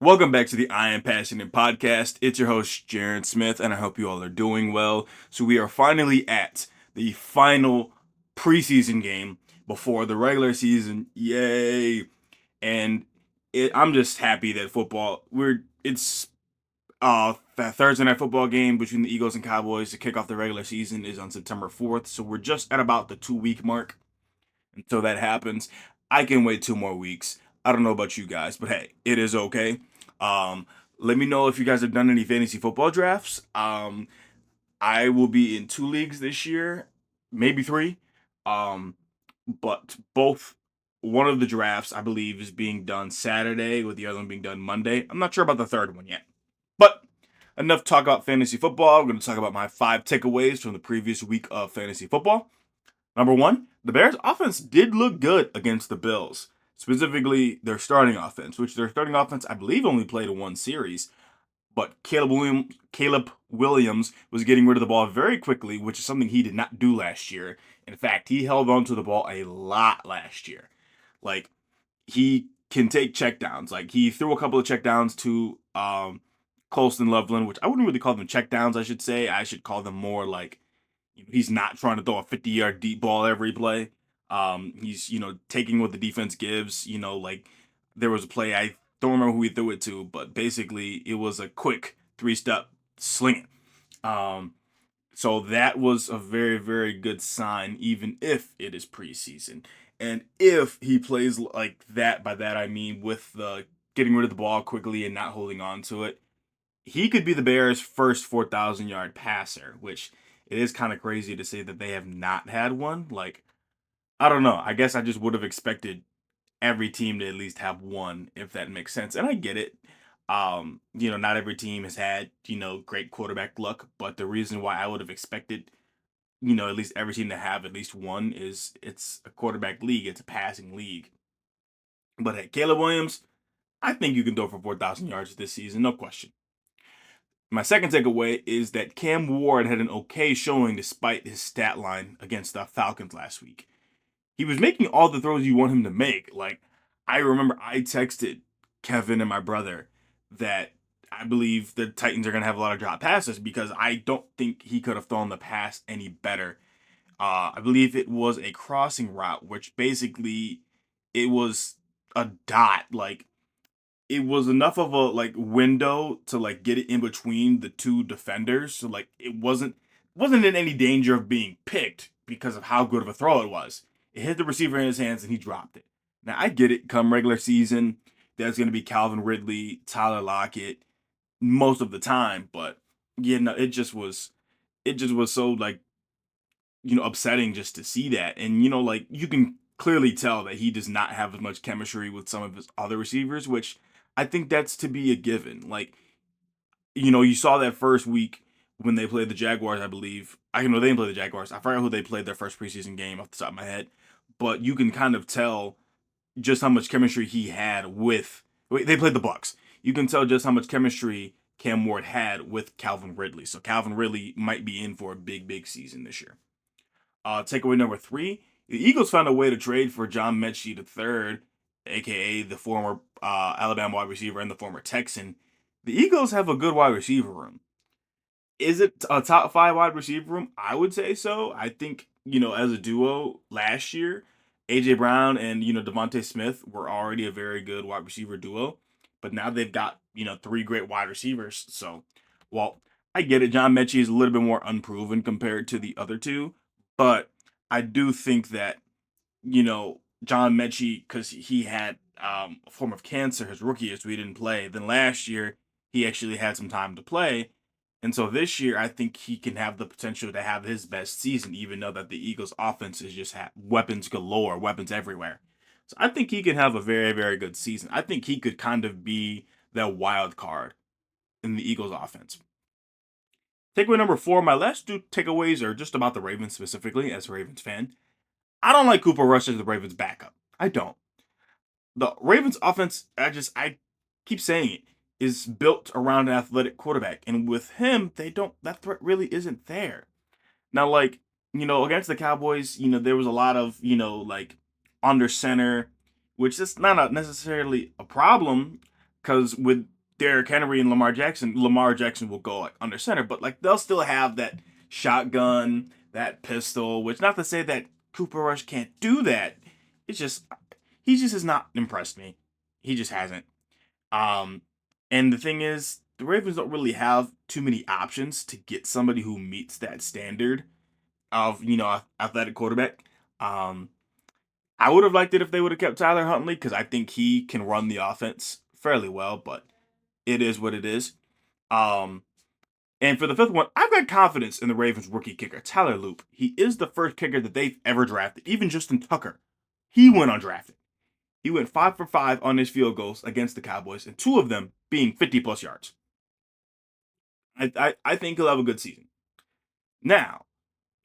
Welcome back to the I Am Passionate podcast. It's your host, Jaron Smith, and I hope you all are doing well. So, we are finally at the final preseason game before the regular season. Yay! And I'm just happy that it's that Thursday night football game between the Eagles and Cowboys to kick off the regular season is on September 4th. So, we're just at about the 2 week mark until that happens. I can wait 2 more weeks. I don't know about you guys, but hey, it is okay. Um, Let me know if you guys have done any fantasy football drafts. I will be in 2 leagues this year, maybe three. Um, but both one of the drafts I believe is being done Saturday, with the other one being done Monday. I'm not sure about the third one yet. But enough talk about fantasy football. I'm going to talk about my 5 takeaways from the previous week of fantasy football. Number one, the Bears' offense did look good against the Bills, specifically their starting offense, which their starting offense, I believe, only played one series. But Caleb Williams was getting rid of the ball very quickly, which is something he did not do last year. In fact, he held on to the ball a lot last year. Like, he can take checkdowns. Like, he threw a couple of checkdowns to Colston Loveland, which I wouldn't really call them checkdowns, I should say. I should call them more like he's not trying to throw a 50-yard deep ball every play. He's taking what the defense gives. Like there was a play, I don't remember who he threw it to, but basically it was a quick 3-step sling. Um, so that was a very, very good sign, even if it is preseason. And if he plays like that, by that I mean with the getting rid of the ball quickly and not holding on to it, he could be the Bears' first 4,000-yard passer, which it is kind of crazy to say that they have not had one. Like, I don't know. I guess I just would have expected every team to at least have one, if that makes sense. And I get it. Not every team has had, great quarterback luck, but the reason why I would have expected, at least every team to have at least one is it's a quarterback league, it's a passing league. But hey, Caleb Williams, I think you can throw for 4,000 yards this season, no question. My second takeaway is that Cam Ward had an okay showing despite his stat line against the Falcons last week. He was making all the throws you want him to make. Like, I remember I texted Kevin and my brother that I believe the Titans are going to have a lot of drop passes because I don't think he could have thrown the pass any better. I believe it was a crossing route, which basically it was a dot. Like, it was enough of a window to get it in between the two defenders, so it wasn't in any danger of being picked because of how good of a throw it was. It hit the receiver in his hands and he dropped it. Now I get it. Come regular season, there's going to be Calvin Ridley, Tyler Lockett most of the time, but yeah, no, it just was so upsetting just to see that. And you can clearly tell that he does not have as much chemistry with some of his other receivers, which I think that's to be a given. Like, you saw that first week when they played the Jaguars, I believe. I know they didn't play the Jaguars. I forgot who they played their first preseason game off the top of my head. But you can kind of tell just how much chemistry he had with they played the Bucks. You can tell just how much chemistry Cam Ward had with Calvin Ridley. So Calvin Ridley might be in for a big, big season this year. Takeaway number three: the Eagles found a way to trade for John Mechie III, aka the former Alabama wide receiver and the former Texan. The Eagles have a good wide receiver room. Is it a top five wide receiver room? I would say so. I think, as a duo last year, AJ Brown and, Devontae Smith were already a very good wide receiver duo. But now they've got, three great wide receivers. So, well, I get it. John Mechie is a little bit more unproven compared to the other two. But I do think that, John Mechie, because he had a form of cancer his rookie year, so he didn't play. Then last year, he actually had some time to play. And so this year, I think he can have the potential to have his best season, even though that the Eagles' offense is just weapons galore, weapons everywhere. So I think he can have a very, very good season. I think he could kind of be that wild card in the Eagles' offense. Takeaway number four, my last two takeaways are just about the Ravens specifically, as a Ravens fan. I don't like Cooper Rush as the Ravens' backup. I don't. The Ravens' offense, I keep saying it, is built around an athletic quarterback. And with him, that threat really isn't there. Now, against the Cowboys, there was a lot of, under center, which is not necessarily a problem because with Derrick Henry and Lamar Jackson will go like under center, but like they'll still have that shotgun, that pistol, which not to say that Cooper Rush can't do that. It's just he just has not impressed me. He just hasn't. Um and the thing is, the Ravens don't really have too many options to get somebody who meets that standard of, athletic quarterback. Um I would have liked it if they would have kept Tyler Huntley because I think he can run the offense fairly well, but it is what it is. Um, and for the fifth one, I've got confidence in the Ravens rookie kicker, Tyler Loop. He is the first kicker that they've ever drafted. Even Justin Tucker, he went undrafted. He went 5 for 5 on his field goals against the Cowboys, and 2 of them being 50+ yards. I think he'll have a good season. Now,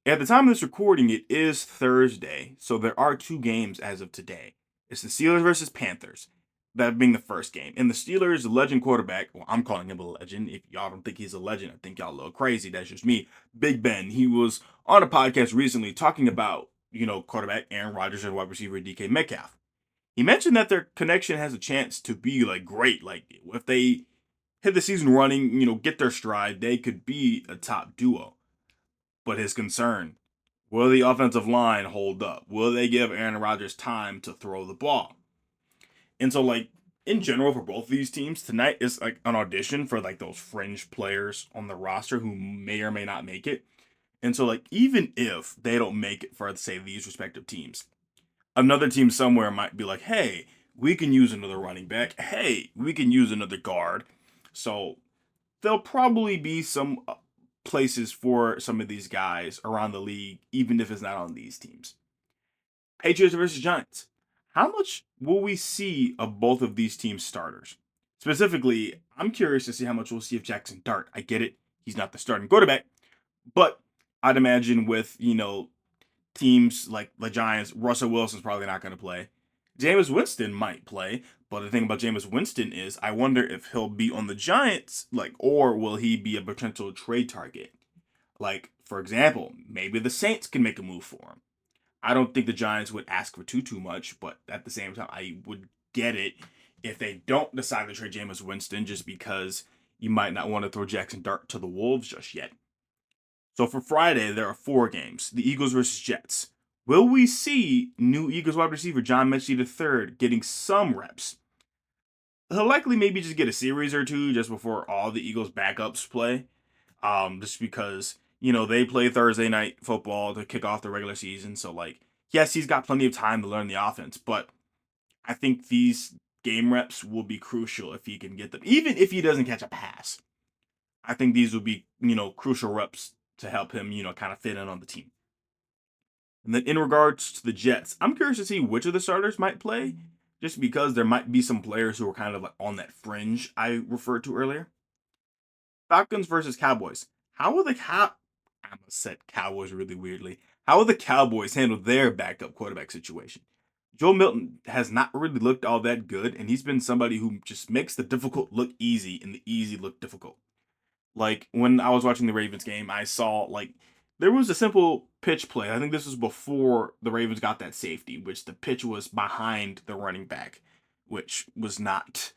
at the time of this recording, it is Thursday, so there are 2 games as of today. It's the Steelers versus Panthers, that being the first game. And the Steelers' legend quarterback, well, I'm calling him a legend. If y'all don't think he's a legend, I think y'all a little crazy. That's just me. Big Ben. He was on a podcast recently talking about, quarterback Aaron Rodgers and wide receiver DK Metcalf. He mentioned that their connection has a chance to be like great. Like if they hit the season running, get their stride, they could be a top duo. But his concern, will the offensive line hold up? Will they give Aaron Rodgers time to throw the ball? And so, like, in general, for both of these teams, tonight is like an audition for like those fringe players on the roster who may or may not make it. And so, like, even if they don't make it for, say, these respective teams, another team somewhere might be like, hey, we can use another running back. Hey, we can use another guard. So there'll probably be some places for some of these guys around the league, even if it's not on these teams. Patriots versus Giants. How much will we see of both of these teams' starters? Specifically, I'm curious to see how much we'll see of Jackson Dart. I get it, he's not the starting quarterback, but I'd imagine with, teams like the Giants, Russell Wilson's probably not going to play. Jameis Winston might play, but the thing about Jameis Winston is I wonder if he'll be on the Giants, like, or will he be a potential trade target? Like, for example, maybe the Saints can make a move for him. I don't think the Giants would ask for too much, but at the same time, I would get it if they don't decide to trade Jameis Winston just because you might not want to throw Jackson Dart to the Wolves just yet. So for Friday, there are 4 games. The Eagles versus Jets. Will we see new Eagles wide receiver John Mechie III getting some reps? He'll likely maybe just get a series or 2 just before all the Eagles backups play. Just because, they play Thursday night football to kick off the regular season. So, like, yes, he's got plenty of time to learn the offense, but I think these game reps will be crucial if he can get them. Even if he doesn't catch a pass, I think these will be, crucial reps to help him, kind of fit in on the team. And then in regards to the Jets, I'm curious to see which of the starters might play, just because there might be some players who are kind of like on that fringe I referred to earlier. Falcons versus Cowboys. How will the I am said Cowboys really weirdly. How will the Cowboys handle their backup quarterback situation? Joe Milton has not really looked all that good, and he's been somebody who just makes the difficult look easy and the easy look difficult. Like when I was watching the Ravens game, I saw like there was a simple pitch play. I think this was before the Ravens got that safety, which the pitch was behind the running back, which was not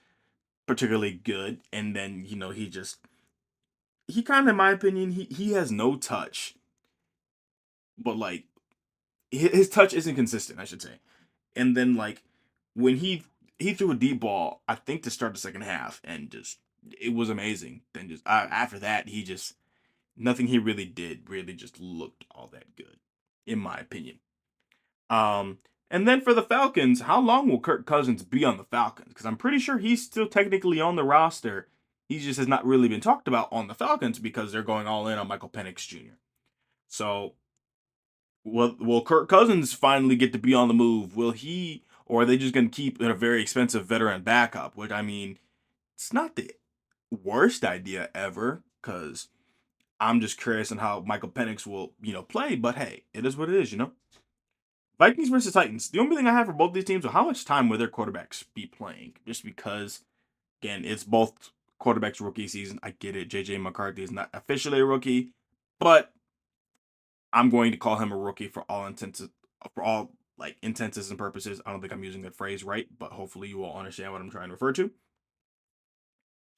particularly good. And then, he kind of, in my opinion, he has no touch, but like his touch isn't consistent, I should say. And then like when he threw a deep ball, I think to start the second half, and just it was amazing. Then just after that, he just nothing he really did really just looked all that good, in my opinion. Um, and then for the Falcons, how long will Kirk Cousins be on the Falcons? Because I'm pretty sure he's still technically on the roster. He just has not really been talked about on the Falcons because they're going all in on Michael Penix Jr. So, will Kirk Cousins finally get to be on the move? Will he, or are they just going to keep a very expensive veteran backup? Which, I mean, it's not the worst idea ever, because I'm just curious on how Michael Penix will, play. But hey, it is what it is. Vikings versus Titans. The only thing I have for both these teams is how much time will their quarterbacks be playing? Just because, again, it's both quarterbacks' rookie season. I get it. JJ McCarthy is not officially a rookie, but I'm going to call him a rookie for all intents and purposes. I don't think I'm using that phrase right, but hopefully you all understand what I'm trying to refer to.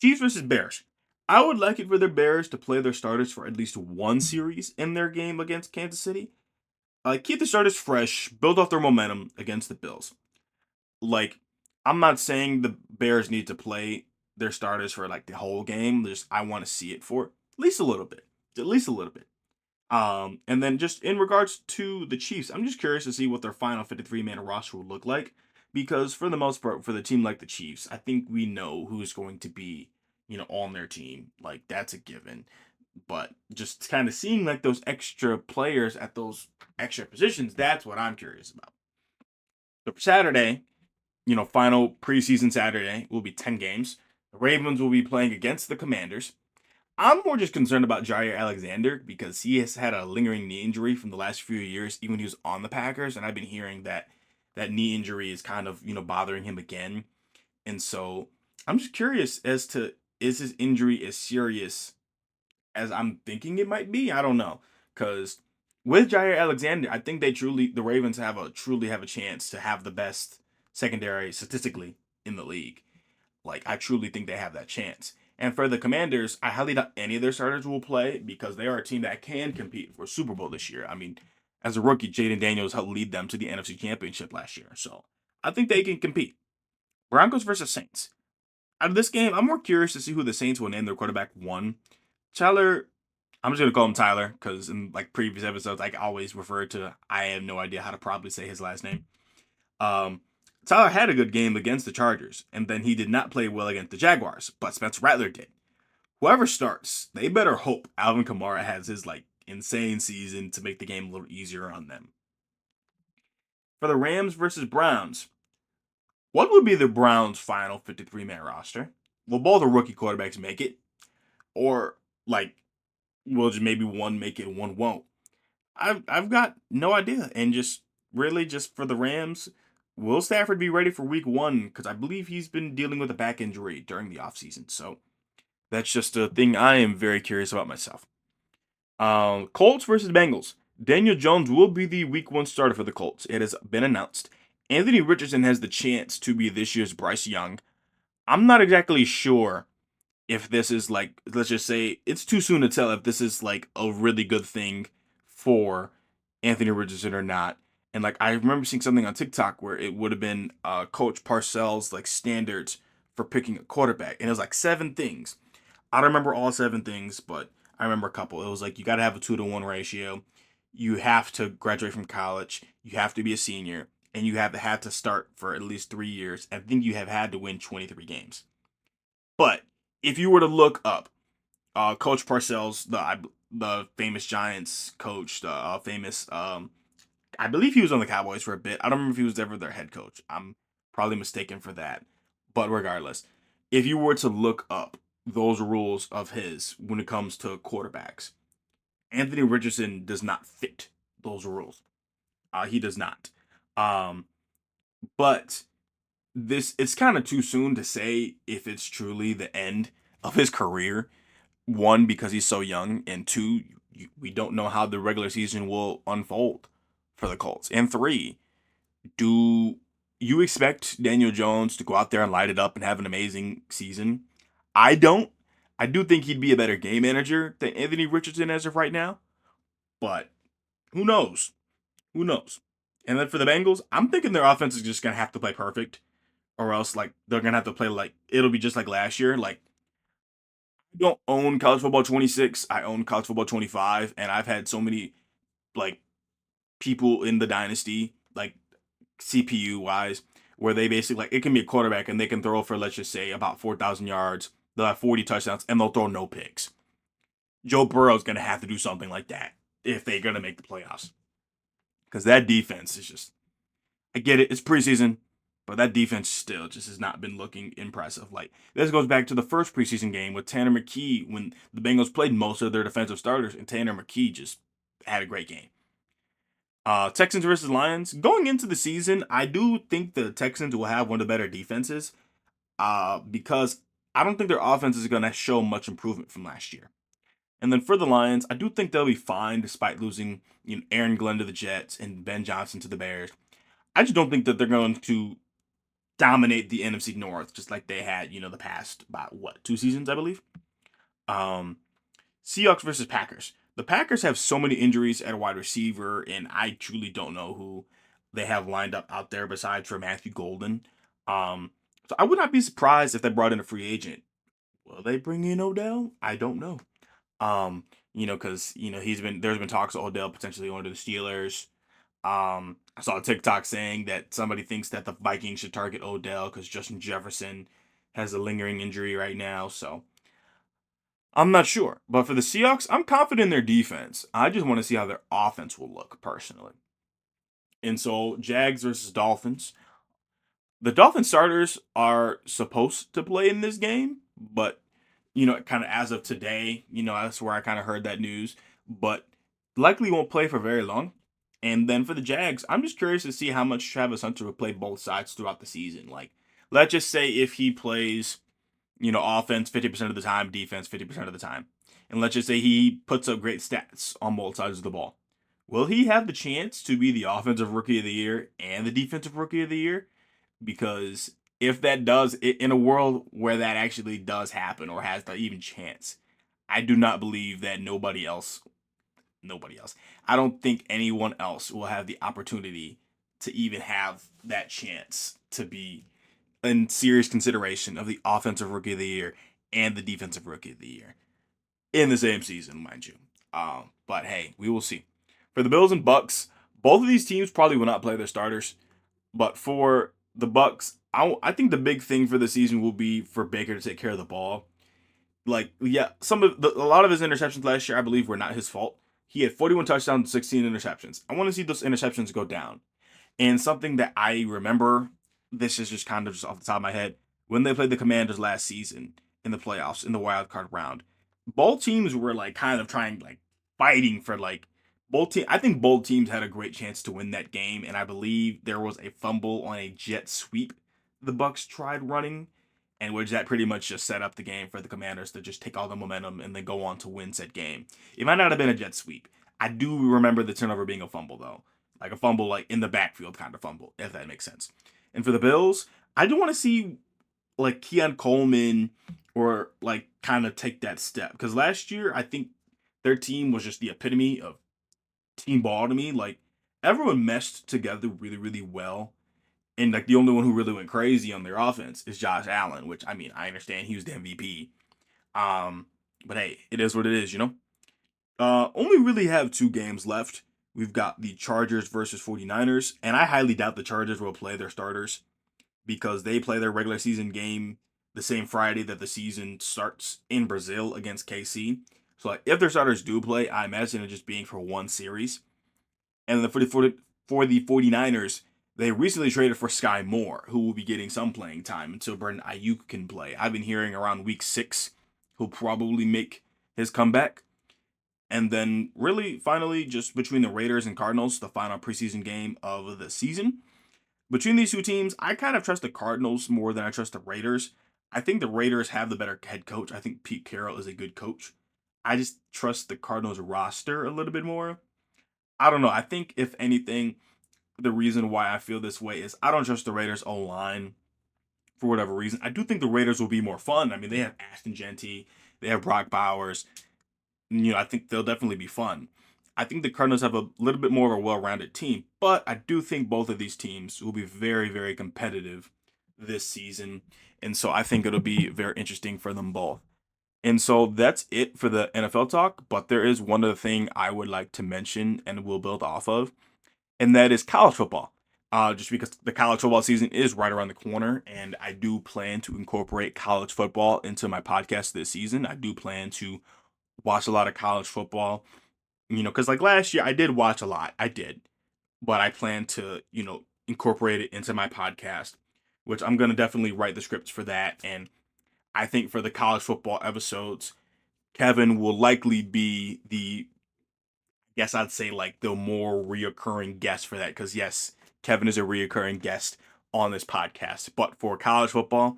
Chiefs versus Bears. I would like it for the Bears to play their starters for at least one series in their game against Kansas City. Keep the starters fresh, build off their momentum against the Bills. Like, I'm not saying the Bears need to play their starters for like the whole game. Just I want to see it for at least a little bit, at least a little bit. And then just in regards to the Chiefs, I'm just curious to see what their final 53 man roster will look like because for the most part, for the team like the Chiefs, I think we know who's going to be, on their team. Like that's a given. But just kind of seeing like those extra players at those extra positions, that's what I'm curious about. So for Saturday, final preseason Saturday will be 10 games. The Ravens will be playing against the Commanders. I'm more just concerned about Jair Alexander because he has had a lingering knee injury from the last few years, even when he was on the Packers, and I've been hearing that that knee injury is kind of bothering him again, and so I'm just curious as to is his injury as serious as I'm thinking it might be. I don't know because with Jair Alexander, I think the Ravens truly have a chance to have the best secondary statistically in the league. Like, I truly think they have that chance. And for the Commanders, I highly doubt any of their starters will play because they are a team that can compete for Super Bowl this year. I mean, as a rookie, Jaden Daniels helped lead them to the NFC Championship last year. So I think they can compete. Broncos versus Saints. Out of this game, I'm more curious to see who the Saints will name their quarterback one. Tyler, I'm just going to call him Tyler because in like previous episodes, I always refer to, I have no idea how to properly say his last name. Um, Tyler had a good game against the Chargers, and then he did not play well against the Jaguars, but Spencer Rattler did. Whoever starts, they better hope Alvin Kamara has his like insane season to make the game a little easier on them. For the Rams versus Browns, what would be the Browns' final 53-man roster? Will both the rookie quarterbacks make it? Or like will just maybe one make it and one won't? I've got no idea. And just really just for the Rams, will Stafford be ready for week one? Because I believe he's been dealing with a back injury during the offseason. So that's just a thing I am very curious about myself. Colts versus Bengals. Daniel Jones will be the week one starter for the Colts. It has been announced. Anthony Richardson has the chance to be this year's Bryce Young. I'm not exactly sure if this is like, let's just say it's too soon to tell if this is like a really good thing for Anthony Richardson or not. And like I remember seeing something on TikTok where it would have been Coach Parcells like standards for picking a quarterback, and it was like 7 things. I don't remember all 7 things, but I remember a couple. It was like you got to have a 2-to-1 ratio, you have to graduate from college, you have to be a senior, and you have had to start for at least 3 years. I think you have had to win 23 games. But if you were to look up Coach Parcells, the famous Giants coach, the famous I believe he was on the Cowboys for a bit. I don't remember if he was ever their head coach. I'm probably mistaken for that. But regardless, if you were to look up those rules of his when it comes to quarterbacks, Anthony Richardson does not fit those rules. He does not. Um, but this it's kind of too soon to say if it's truly the end of his career. One, because he's so young, and two, we don't know how the regular season will unfold for the Colts. And three, do you expect Daniel Jones to go out there and light it up and have an amazing season? I don't. I do think he'd be a better game manager than Anthony Richardson as of right now, but who knows? Who knows? And then for the Bengals, I'm thinking their offense is just gonna have to play perfect, or else like they're gonna have to play like it'll be just like last year. Like I don't own college football 26. I own college football 25, and I've had so many like people in the dynasty like CPU wise, where they basically like it can be a quarterback and they can throw for let's just say about 4,000 yards. They'll have 40 touchdowns and they'll throw no picks. Joe Burrow's gonna have to do something like that if they're gonna make the playoffs because that defense is just. I get it, it's preseason, but that defense still just has not been looking impressive. Like this goes back to the first preseason game with Tanner McKee when the Bengals played most of their defensive starters and Tanner McKee just had a great game. Texans versus Lions. Going into the season, I do think the Texans will have one of the better defenses. Because I don't think their offense is going to show much improvement from last year. And then for the Lions, I do think they'll be fine despite losing Aaron Glenn to the Jets and Ben Johnson to the Bears. I just don't think that they're going to dominate the NFC North just like they had, the past about what, 2 seasons, I believe. Um, Seahawks versus Packers. The Packers have so many injuries at a wide receiver, and I truly don't know who they have lined up out there besides for Matthew Golden. Um, so I would not be surprised if they brought in a free agent. Will they bring in Odell? I don't know. Um, because there's been talks of Odell potentially going to the Steelers. I saw a TikTok saying that somebody thinks that the Vikings should target Odell because Justin Jefferson has a lingering injury right now. So I'm not sure. But for the Seahawks, I'm confident in their defense. I just want to see how their offense will look personally. And so Jags versus Dolphins. The Dolphin starters are supposed to play in this game, but kind of as of today, that's where I kind of heard that news, but likely won't play for very long. And then for the Jags, I'm just curious to see how much Travis Hunter will play both sides throughout the season. Like, let's just say if he plays, offense 50% of the time, defense 50% of the time. And let's just say he puts up great stats on both sides of the ball. Will he have the chance to be the offensive rookie of the year and the defensive rookie of the year? Because if that does, in a world where that actually does happen or has the even chance, I do not believe that nobody else, I don't think anyone else will have the opportunity to even have that chance to be in serious consideration of the offensive rookie of the year and the defensive rookie of the year in the same season, mind you. But hey, we will see. For the Bills and Bucks, both of these teams probably will not play their starters. But for the Bucks, I think the big thing for the season will be for Baker to take care of the ball. Like, yeah, a lot of his interceptions last year, I believe, were not his fault. He had 41 touchdowns, 16 interceptions. I want to see those interceptions go down. And something that I remember, this is just kind of just off the top of my head, when they played the Commanders last season in the playoffs in the wild card round, both teams were like kind of trying like fighting for like I think both teams had a great chance to win that game, and I believe there was a fumble on a jet sweep the Bucks tried running, and which that pretty much just set up the game for the Commanders to just take all the momentum and then go on to win said game. It might not have been a jet sweep. I do remember the turnover being a fumble though, like a fumble like in the backfield kind of fumble, if that makes sense. And for the Bills, I do want to see like Keon Coleman or like kind of take that step because last year I think their team was just the epitome of team ball to me. Like everyone meshed together really, really well. And like the only one who really went crazy on their offense is Josh Allen, which I mean, I understand he was the MVP. But hey, it is what it is, Only really have 2 games left. We've got the Chargers versus 49ers, and I highly doubt the Chargers will play their starters because they play their regular season game the same Friday that the season starts in Brazil against KC. So like, if their starters do play, I imagine it just being for one series. And then for the 49ers, they recently traded for Sky Moore, who will be getting some playing time until Brandon Ayuk can play. I've been hearing around week 6 he'll probably make his comeback. And then really finally just between the Raiders and Cardinals, the final preseason game of the season. Between these two teams, I kind of trust the Cardinals more than I trust the Raiders. I think the Raiders have the better head coach. I think Pete Carroll is a good coach. I just trust the Cardinals roster a little bit more. I don't know. I think if anything, the reason why I feel this way is I don't trust the Raiders O line for whatever reason. I do think the Raiders will be more fun. I mean, they have Ashton Genty, they have Brock Bowers. I think they'll definitely be fun. I think the Cardinals have a little bit more of a well-rounded team, but I do think both of these teams will be very, very competitive this season. And so I think it'll be very interesting for them both. And so that's it for the NFL talk, but there is one other thing I would like to mention and we'll build off of, and that is college football. Just because the college football season is right around the corner, and I do plan to incorporate college football into my podcast this season. I do plan to watch a lot of college football, because like last year I did watch a lot. I did, but I plan to, incorporate it into my podcast, which I'm going to definitely write the scripts for that. And I think for the college football episodes, Kevin will likely be guess I'd say like the more reoccurring guest for that. Because yes, Kevin is a reoccurring guest on this podcast. But for college football,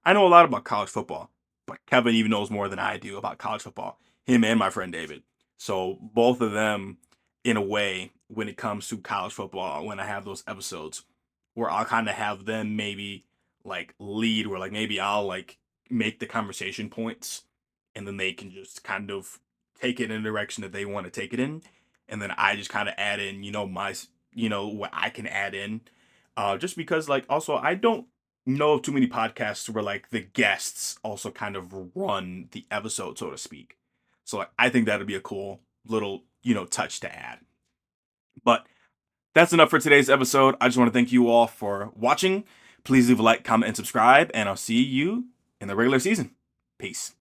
I know a lot about college football, but Kevin even knows more than I do about college football. Him and my friend David. So both of them, in a way, when it comes to college football, when I have those episodes, where I'll kind of have them maybe like lead where like maybe I'll like make the conversation points and then they can just kind of take it in the direction that they want to take it in, and then I just kind of add in, what I can add in, just because like also I don't know of too many podcasts where like the guests also kind of run the episode, so to speak. So like, I think that'd be a cool little touch to add. But that's enough for today's episode. I just want to thank you all for watching. Please leave a like, comment, and subscribe, and I'll see you in the regular season. Peace.